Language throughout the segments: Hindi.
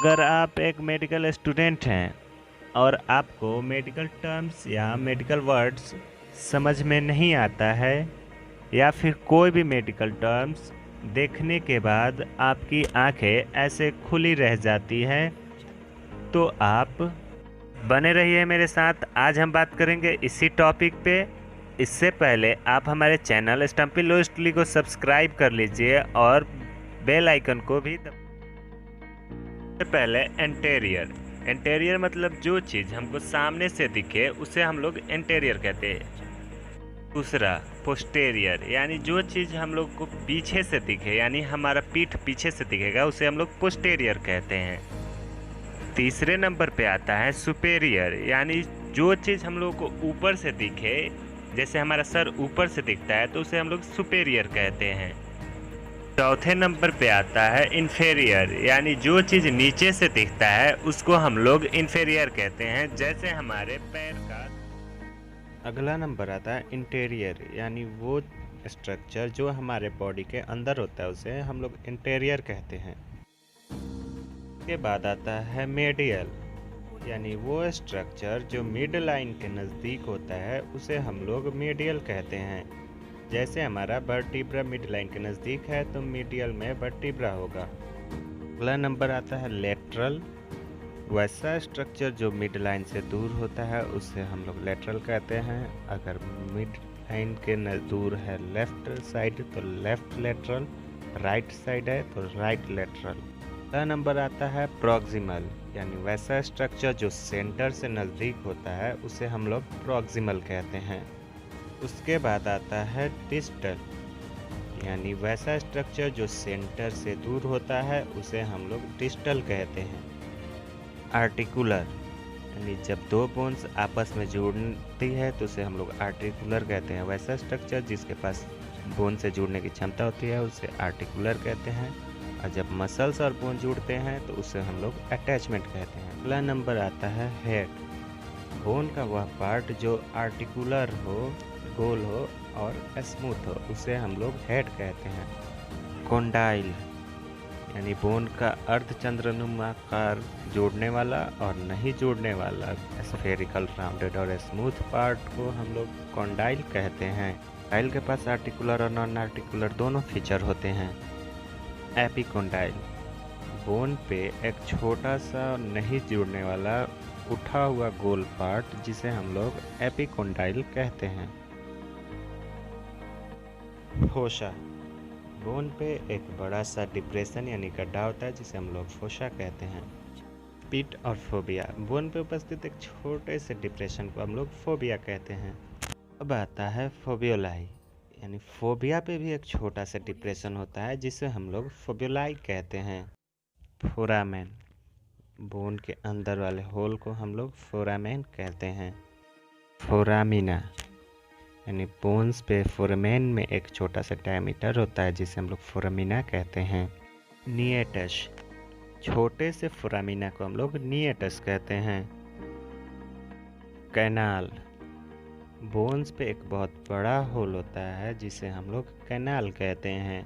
अगर आप एक मेडिकल स्टूडेंट हैं और आपको मेडिकल टर्म्स या मेडिकल वर्ड्स समझ में नहीं आता है या फिर कोई भी मेडिकल टर्म्स देखने के बाद आपकी आंखें ऐसे खुली रह जाती हैं, तो आप बने रहिए मेरे साथ। आज हम बात करेंगे इसी टॉपिक पे। इससे पहले आप हमारे चैनल स्टम्पी लोस्टली को सब्सक्राइब कर लीजिए और बेल आइकन को भी पहले एंटेरियर मतलब जो चीज़ हमको सामने से दिखे उसे हम लोग एंटेरियर कहते हैं। दूसरा पोस्टेरियर, यानी जो चीज़ हम लोग को पीछे से दिखे, यानी हमारा पीठ पीछे से दिखेगा, उसे हम लोग पोस्टेरियर कहते हैं। तीसरे नंबर पे आता है सुपेरियर, यानी जो चीज़ हम लोग को ऊपर से दिखे, जैसे हमारा सर ऊपर से दिखता है तो उसे हम लोग सुपेरियर कहते हैं। चौथे नंबर पे आता है इन्फेरियर, यानी जो चीज़ नीचे से दिखता है उसको हम लोग इन्फेरियर कहते हैं, जैसे हमारे पैर का। अगला नंबर आता है इंटीरियर, यानी वो स्ट्रक्चर जो हमारे बॉडी के अंदर होता है उसे हम लोग इंटीरियर कहते हैं। के बाद आता है मेडियल, यानी वो स्ट्रक्चर जो मिड लाइन के नज़दीक होता है उसे हम लोग मेडियल कहते हैं, जैसे हमारा वर्टिब्रा मिड लाइन के नज़दीक है तो मीडियल में वर्टिब्रा होगा। अगला नंबर आता है लेटरल, वैसा स्ट्रक्चर जो मिड लाइन से दूर होता है उसे हम लोग लेटरल कहते हैं। अगर मिड लाइन के दूर है लेफ्ट साइड तो लेफ्ट लेटरल, राइट साइड है तो राइट लेटरल। अगला नंबर आता है प्रॉक्सिमल, यानी वैसा स्ट्रक्चर जो सेंटर से नज़दीक होता है उसे हम लोग प्रॉक्सिमल कहते हैं। उसके बाद आता है डिस्टल, यानी वैसा स्ट्रक्चर जो सेंटर से दूर होता है उसे हम लोग डिस्टल कहते हैं। आर्टिकुलर, यानी जब दो बोन्स आपस में जुड़ती है तो उसे हम लोग आर्टिकुलर कहते हैं। वैसा स्ट्रक्चर जिसके पास बोन से जुड़ने की क्षमता होती है उसे आर्टिकुलर कहते हैं, और जब मसल्स और बोन जुड़ते हैं तो उसे हम लोग अटैचमेंट कहते हैं। अगला नंबर आता है हेड, बोन का वह पार्ट जो आर्टिकुलर हो, गोल हो और स्मूथ हो उसे हम लोग हेड कहते हैं। कॉन्डाइल, यानी बोन का अर्धचंद्रनुमाकार जोड़ने वाला और नहीं जोड़ने वाला स्फेरिकल राउंडेड और स्मूथ पार्ट को हम लोग कॉन्डाइल कहते हैं। कॉन्डाइल के पास आर्टिकुलर और नॉन आर्टिकुलर दोनों फीचर होते हैं। एपिकोंडाइल, बोन पे एक छोटा सा नहीं जुड़ने वाला उठा हुआ गोल पार्ट जिसे हम लोग एपिकोंडाइल कहते हैं। फोसा, बोन पे एक बड़ा सा डिप्रेशन यानी गड्ढा होता है जिसे हम लोग फोसा कहते हैं। पिट और फोबिया, बोन पे उपस्थित एक छोटे से डिप्रेशन को हम लोग फोबिया कहते हैं। अब आता है फोबियोलाई, यानी फोबिया पे भी एक छोटा सा डिप्रेशन होता है जिसे हम लोग फोबियोलाई कहते हैं। फोरामेन, बोन के अंदर वाले होल को हम लोग फोरामेन कहते हैं। फोरामिना, यानी बोन्स पे फोरामेन में एक छोटा सा डायमीटर होता है जिसे हम लोग फोरामिना कहते हैं। निएटस, छोटे से फोरामिना को हम लोग निएटस कहते हैं। कैनाल, बोन्स पे एक बहुत बड़ा होल होता है जिसे हम लोग कैनाल कहते हैं।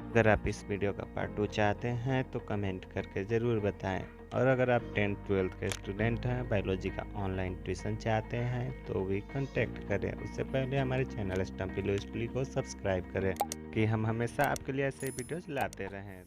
अगर आप इस वीडियो का पार्ट 2 चाहते हैं तो कमेंट करके ज़रूर बताएं, और अगर आप 10th-12th के स्टूडेंट हैं, बायोलॉजी का ऑनलाइन ट्यूशन चाहते हैं तो भी कांटेक्ट करें। उससे पहले हमारे चैनल स्टम्पी लोस्टली को सब्सक्राइब करें कि हम हमेशा आपके लिए ऐसे वीडियोज़ लाते रहें।